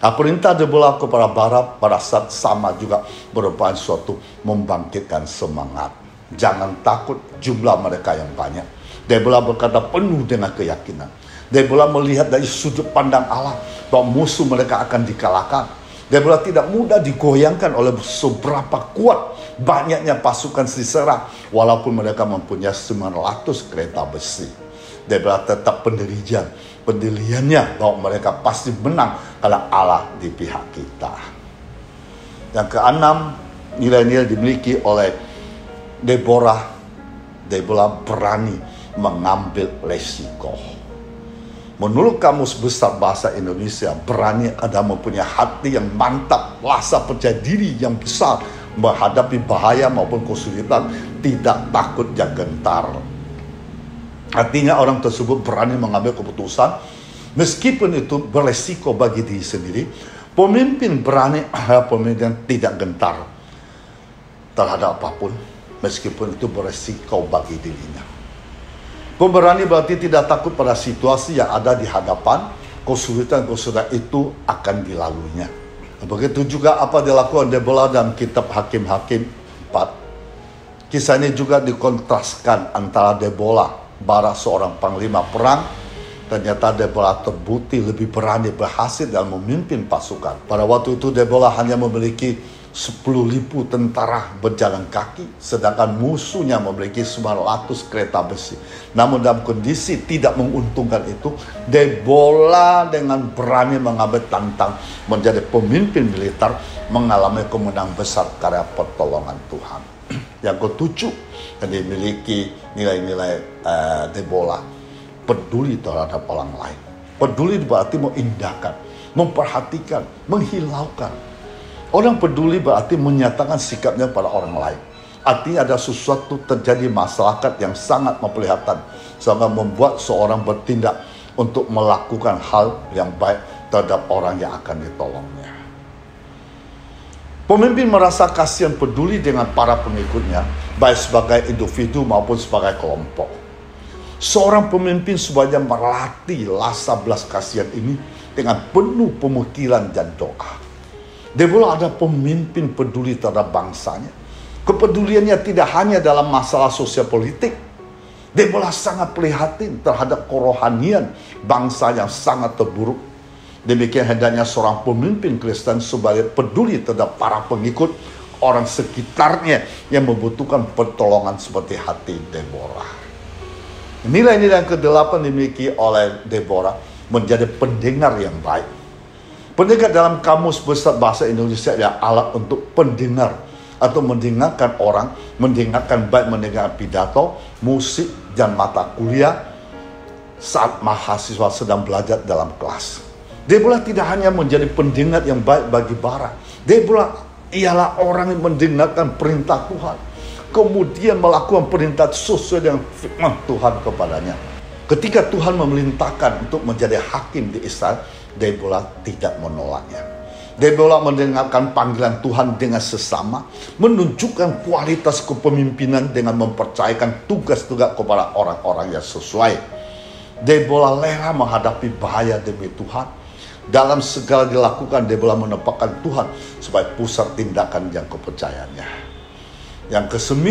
Perintah Debola kepada Barak pada saat sama juga merupakan suatu membangkitkan semangat. Jangan takut jumlah mereka yang banyak. Debola berkata penuh dengan keyakinan. Debola melihat dari sudut pandang Allah bahwa musuh mereka akan dikalahkan. Debola tidak mudah digoyangkan oleh seberapa kuat banyaknya pasukan Sisera walaupun mereka mempunyai 900 kereta besi. Deborah tetap pendiriannya bahwa mereka pasti menang karena Allah di pihak kita. Yang keenam, nilai-nilai dimiliki oleh Deborah. Deborah berani mengambil resiko. Menurut Kamus Besar Bahasa Indonesia, berani adalah mempunyai hati yang mantap, rasa percaya diri yang besar, menghadapi bahaya maupun kesulitan, tidak takut dan gentar. Artinya orang tersebut berani mengambil keputusan, meskipun itu beresiko bagi diri sendiri. Pemimpin berani adalah pemimpin yang tidak gentar terhadap apapun, meskipun itu beresiko bagi dirinya. Pemberani berarti tidak takut pada situasi yang ada di hadapan, kesulitan-kesulitan itu akan dilaluinya. Begitu juga apa dilakukan Deborah dalam kitab Hakim-Hakim 4. Kisah ini juga dikontraskan antara Deborah, Barak seorang panglima perang. Ternyata Deborah terbukti lebih berani berhasil dalam memimpin pasukan. Pada waktu itu Deborah hanya memiliki 10.000 tentara berjalan kaki, sedangkan musuhnya memiliki 900 kereta besi. Namun dalam kondisi tidak menguntungkan itu, Deborah dengan berani mengambil tantang menjadi pemimpin militer, mengalami kemenangan besar karena pertolongan Tuhan. Yang ketujuh, yang dimiliki nilai-nilai Deborah, peduli terhadap orang lain. Peduli berarti mengindahkan, memperhatikan, menghilaukan. Orang peduli berarti menyatakan sikapnya pada orang lain. Artinya ada sesuatu terjadi masyarakat yang sangat memperlihatkan, sehingga membuat seorang bertindak untuk melakukan hal yang baik terhadap orang yang akan ditolongnya. Pemimpin merasa kasihan peduli dengan para pengikutnya, baik sebagai individu maupun sebagai kelompok. Seorang pemimpin sebenarnya melatih rasa belas kasihan ini dengan penuh pemikiran dan doa. Deborah ada pemimpin peduli terhadap bangsanya. Kepeduliannya tidak hanya dalam masalah sosial politik. Deborah sangat prihatin terhadap kerohanian bangsa yang sangat terburuk. Demikian hendaknya seorang pemimpin Kristen sebagai peduli terhadap para pengikut, orang sekitarnya yang membutuhkan pertolongan seperti hati Deborah. Nilai-nilai yang ke-8 dimiliki oleh Deborah, menjadi pendengar yang baik. Pendengar dalam Kamus Besar Bahasa Indonesia adalah alat untuk pendengar atau mendengarkan orang, mendengarkan baik mendengar pidato, musik, dan mata kuliah saat mahasiswa sedang belajar dalam kelas. Deborah tidak hanya menjadi pendengar yang baik bagi Barak. Deborah ialah orang yang mendengarkan perintah Tuhan, kemudian melakukan perintah sesuai dengan firman Tuhan kepadanya. Ketika Tuhan memerintahkan untuk menjadi hakim di Israel, Deborah tidak menolaknya. Deborah mendengarkan panggilan Tuhan dengan sesama, menunjukkan kualitas kepemimpinan dengan mempercayakan tugas-tugas kepada orang-orang yang sesuai. Deborah rela menghadapi bahaya demi Tuhan. Dalam segala dilakukan, Deborah menempatkan Tuhan sebagai pusat tindakan yang kepercayaannya. Yang ke-9,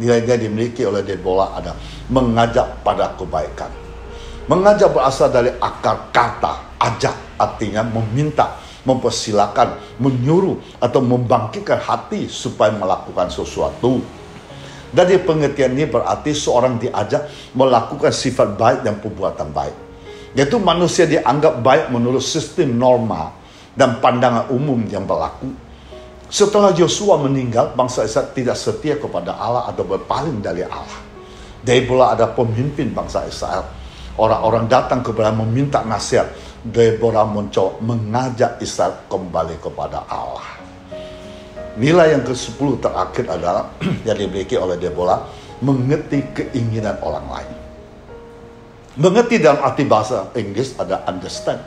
nilai-nilai dimiliki oleh Deborah ada mengajak pada kebaikan. Mengajak berasal dari akar kata ajak, artinya meminta, mempersilakan, menyuruh atau membangkitkan hati supaya melakukan sesuatu. Dari pengertian ini berarti seorang diajak melakukan sifat baik dan perbuatan baik. Yaitu manusia dianggap baik menurut sistem norma dan pandangan umum yang berlaku. Setelah Yosua meninggal, bangsa Israel tidak setia kepada Allah atau berpaling dari Allah. Deborah ada pemimpin bangsa Israel. Orang-orang datang kepada meminta nasihat. Deborah mencoba mengajak Israel kembali kepada Allah. Nilai yang ke-10 terakhir adalah yang dimiliki oleh Deborah, mengerti keinginan orang lain. Mengerti dalam arti bahasa Inggris ada understand,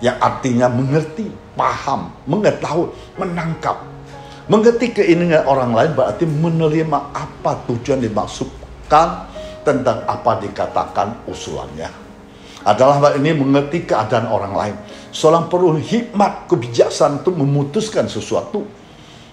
yang artinya mengerti, paham, mengetahui, menangkap. Mengerti keinginan orang lain berarti menerima apa tujuan dimaksudkan tentang apa dikatakan usulannya. Adalah hal ini mengerti keadaan orang lain. Seorang perlu hikmat, kebijaksanaan untuk memutuskan sesuatu.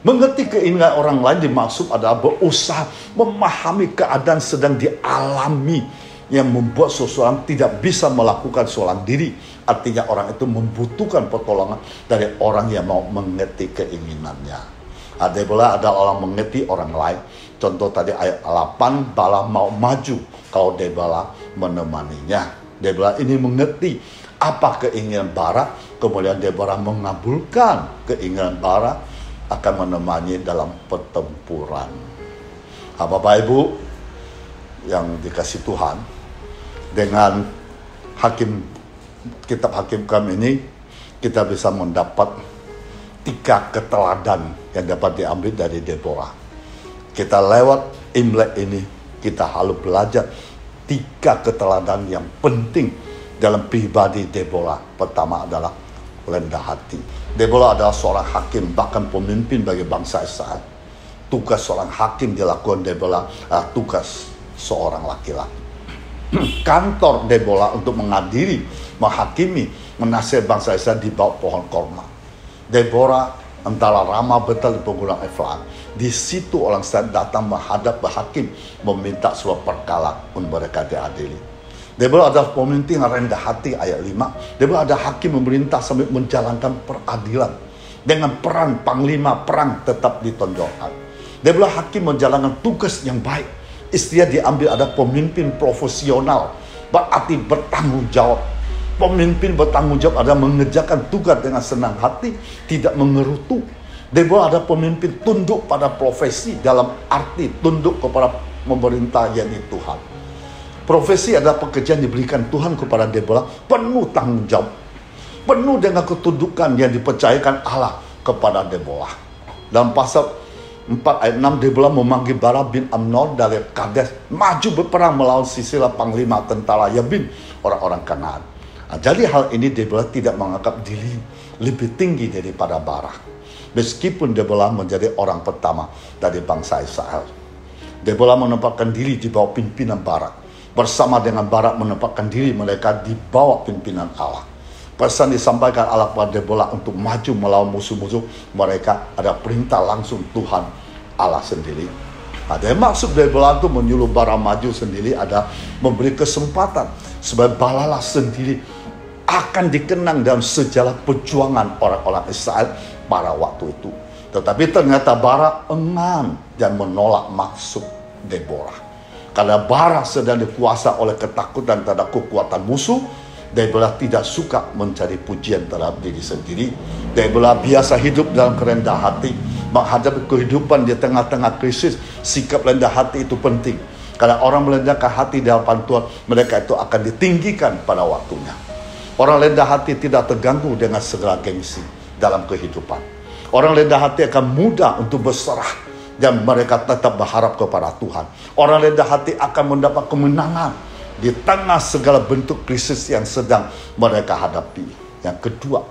Mengerti keinginan orang lain dimaksud adalah berusaha memahami keadaan sedang dialami yang membuat seseorang tidak bisa melakukan seorang diri. Artinya orang itu membutuhkan pertolongan dari orang yang mau mengerti keinginannya. Deborah adalah orang mengerti orang lain. Contoh tadi ayat 8, Barak mau maju kalau Deborah menemaninya. Deborah ini mengerti apa keinginan Barak, kemudian Deborah mengabulkan keinginan Barak akan menemani dalam pertempuran. Bapak Ibu yang dikasih Tuhan, dengan kitab Hakim kami ini kita bisa mendapat 3 keteladan yang dapat diambil dari Deborah. Kita lewat Imlek ini, kita harus belajar 3 keteladan yang penting dalam pribadi Deborah. Pertama adalah rendah hati. Deborah adalah seorang hakim, bahkan pemimpin bagi bangsa Israel. Tugas seorang hakim dilakukan Deborah adalah tugas seorang laki-laki. Kantor Deborah untuk mengadili, menghakimi, menasihati bangsa Israel di bawah pohon korma. Deborah antara Ramah Betel di pegunungan Efraim. Di situ orang Israel datang menghadap hakim, meminta sebuah perkara untuk mereka diadili. Deborah adalah pemimpin yang rendah hati, ayat 5. Deborah ada hakim memerintah sambil menjalankan peradilan. Dengan peran panglima perang tetap ditonjolkan. Deborah hakim menjalankan tugas yang baik. Istilah diambil ada pemimpin profesional, berarti bertanggung jawab. Pemimpin bertanggung jawab adalah mengerjakan tugas dengan senang hati, tidak mengerutu. Deborah ada pemimpin tunduk pada profesi, dalam arti tunduk kepada pemerintah yakni Tuhan. Profesi adalah pekerjaan diberikan Tuhan kepada Deborah, penuh tanggung jawab, penuh dengan ketundukan yang dipercayakan Allah kepada Deborah. Dalam pasal 4 ayat 6, Deborah memanggil Barak bin Amnon dari Kades maju berperang melawan Sisera, panglima tentara Yabin, orang-orang Kanaan. Jadi hal ini Deborah tidak menganggap diri lebih tinggi daripada Barak, meskipun Deborah menjadi orang pertama dari bangsa Israel. Deborah menempatkan diri di bawah pimpinan Barak, bersama dengan Barak menempatkan diri mereka di bawah pimpinan Allah. Pesan disampaikan Allah kepada Deborah untuk maju melawan musuh-musuh mereka ada perintah langsung Tuhan Allah sendiri. Ada yang maksud Deborah itu menyuruh Barak maju sendiri, ada memberi kesempatan sebab Balalah sendiri akan dikenang dalam sejarah perjuangan orang-orang Israel pada waktu itu. Tetapi ternyata Barak enggan dan menolak maksud Deborah. Karena Barak sedang dikuasa oleh ketakutan terhadap kekuatan musuh, Deborah tidak suka mencari pujian terhadap diri sendiri. Deborah biasa hidup dalam kerendah hati, menghadapi kehidupan di tengah-tengah krisis. Sikap rendah hati itu penting, karena orang merendahkan hati di hadapan Tuhan, mereka itu akan ditinggikan pada waktunya. Orang rendah hati tidak terganggu dengan segala gengsi dalam kehidupan. Orang rendah hati akan mudah untuk berserah dan mereka tetap berharap kepada Tuhan. Orang rendah hati akan mendapat kemenangan di tengah segala bentuk krisis yang sedang mereka hadapi. Yang kedua,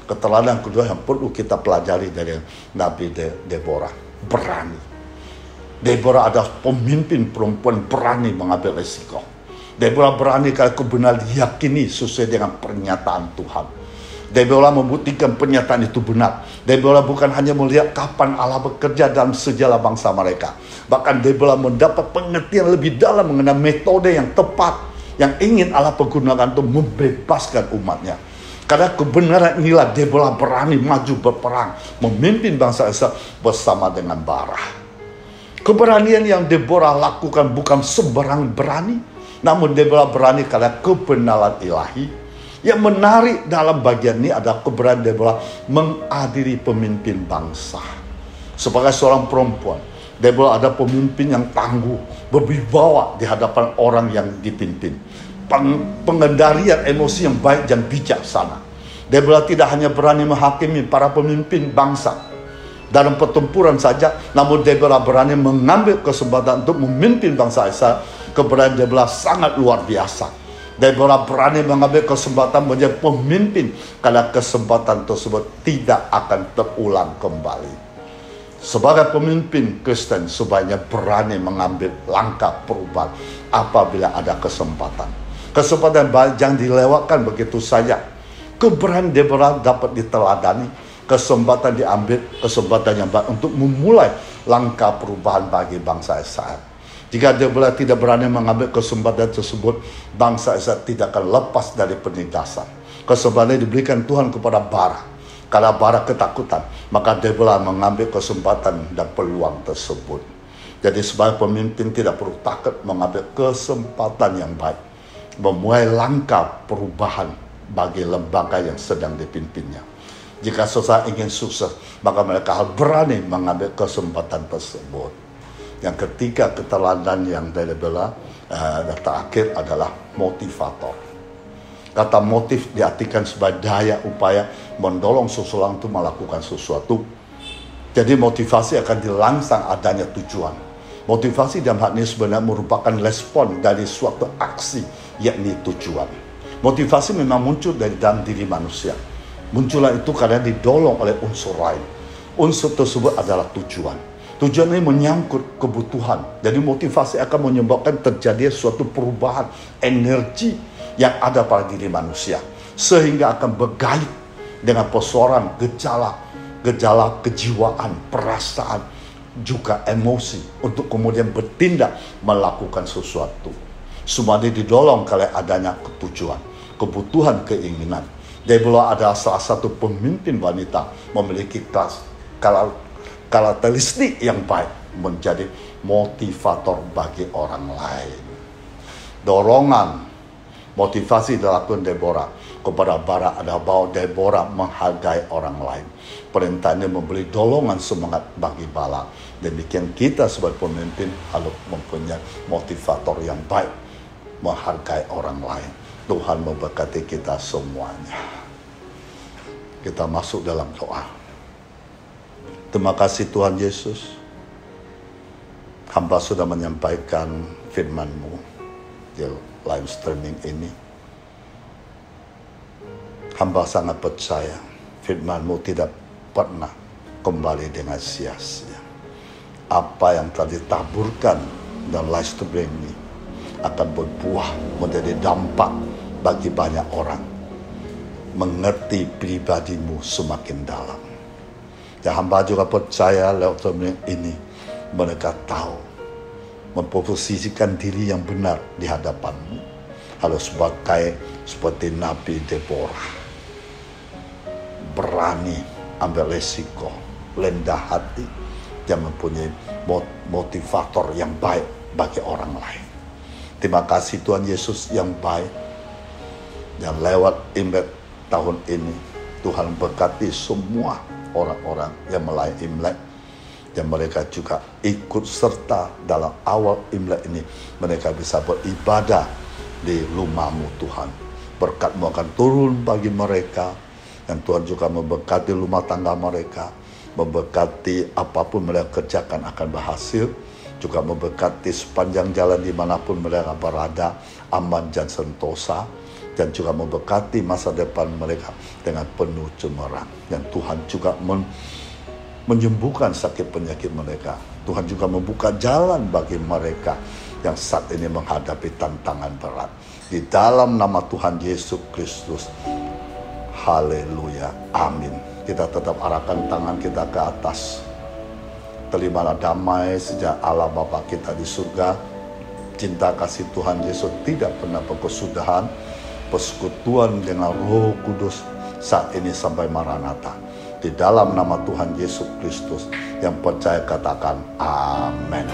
keteladan kedua yang perlu kita pelajari dari Nabi Deborah, berani. Deborah adalah pemimpin perempuan berani mengambil risiko. Deborah berani karena kebenaran diyakini sesuai dengan pernyataan Tuhan. Deborah membuktikan pernyataan itu benar. Deborah bukan hanya melihat kapan Allah bekerja dalam sejarah bangsa mereka. Bahkan Deborah mendapat pengertian lebih dalam mengenai metode yang tepat yang ingin Allah pergunakan untuk membebaskan umatnya. Karena kebenaran inilah Deborah berani maju berperang, memimpin bangsa Israel bersama dengan Barak. Keberanian yang Deborah lakukan bukan sembarang berani, namun Deborah berani karena kebenaran ilahi. Yang menarik dalam bagian ini adalah keberanian Deborah mengadili pemimpin bangsa. Sebagai seorang perempuan, Deborah ada pemimpin yang tangguh, berwibawa di hadapan orang yang dipimpin. Pengendalian emosi yang baik dan bijaksana. Deborah tidak hanya berani menghakimi para pemimpin bangsa dalam pertempuran saja, namun Deborah berani mengambil kesempatan untuk memimpin bangsa Israel. Keberanian Deborah sangat luar biasa. Deborah berani mengambil kesempatan menjadi pemimpin karena kesempatan tersebut tidak akan terulang kembali. Sebagai pemimpin Kristen sebaiknya berani mengambil langkah perubahan apabila ada kesempatan. Kesempatan jangan dilewatkan begitu saja. Keberanian Deborah dapat diteladani, kesempatan diambil, kesempatan yang baik untuk memulai langkah perubahan bagi bangsa Israel. Jika Deborah tidak berani mengambil kesempatan tersebut, bangsa Israel tidak akan lepas dari penindasan. Kesempatan diberikan Tuhan kepada Barak. Karena Barak ketakutan, maka Deborah mengambil kesempatan dan peluang tersebut. Jadi sebagai pemimpin tidak perlu takut mengambil kesempatan yang baik. memulai langkah perubahan bagi lembaga yang sedang dipimpinnya. Jika saudara ingin sukses, maka mereka harus berani mengambil kesempatan tersebut. Yang ketiga, keteladanan yang terakhir adalah motivator. Kata motif diartikan sebagai daya upaya mendorong seseorang untuk melakukan sesuatu. Jadi motivasi akan dirangsang adanya tujuan. Motivasi dalam hal ini sebenarnya merupakan respon dari suatu aksi, yakni tujuan. Motivasi memang muncul dari dalam diri manusia. Muncullah itu karena didorong oleh unsur lain. Unsur tersebut adalah tujuan. Tujuan ini menyangkut kebutuhan. Jadi motivasi akan menyebabkan terjadi suatu perubahan energi yang ada pada diri manusia. Sehingga akan berkait dengan persoalan gejala kejiwaan, perasaan, juga emosi. Untuk kemudian bertindak melakukan sesuatu. Semua ini didorong oleh adanya tujuan, kebutuhan, keinginan. Dia pula adalah salah satu pemimpin wanita memiliki karakteristik yang baik, menjadi motivator bagi orang lain. Dorongan motivasi dilakukan Deborah kepada Barak adalah bahwa Deborah menghargai orang lain. Perintah ini memberi dorongan semangat bagi Barak. Demikian kita sebagai pemimpin harus mempunyai motivator yang baik, menghargai orang lain. Tuhan memberkati kita semuanya. Kita masuk dalam doa. Terima kasih Tuhan Yesus. Hamba sudah menyampaikan firman-Mu di live streaming ini. Hamba sangat percaya firman-Mu tidak pernah kembali dengan sia-sia. Apa yang telah ditaburkan dalam live streaming ini akan berbuah menjadi dampak bagi banyak orang. Mengerti pribadi-Mu semakin dalam. Dan hamba juga percaya lewat streaming ini mereka tahu memposisikan diri yang benar di hadapan-Mu. Harus seperti Nabi Deborah. Berani ambil resiko, rendah hati, dan mempunyai motivator yang baik bagi orang lain. Terima kasih Tuhan Yesus yang baik. Dan lewat Imlek tahun ini, Tuhan berkati semua orang-orang yang melayani Imlek. Dan mereka juga ikut serta dalam awal Imlek ini. Mereka bisa beribadah di rumah-Mu Tuhan. Berkat-Mu akan turun bagi mereka. Dan Tuhan juga memberkati rumah tangga mereka. Memberkati apapun mereka kerjakan akan berhasil. Juga memberkati sepanjang jalan dimanapun mereka berada. Aman dan sentosa. Dan juga memberkati masa depan mereka dengan penuh cemerlang. Dan Tuhan juga menyembuhkan sakit penyakit mereka. Tuhan juga membuka jalan bagi mereka yang saat ini menghadapi tantangan berat. Di dalam nama Tuhan Yesus Kristus. Haleluya. Amin. Kita tetap arahkan tangan kita ke atas. Terimalah damai sejak Allah Bapa kita di surga. Cinta kasih Tuhan Yesus tidak pernah berkesudahan. Persekutuan dengan Roh Kudus saat ini sampai Maranatha. Di dalam nama Tuhan Yesus Kristus yang percaya katakan amin.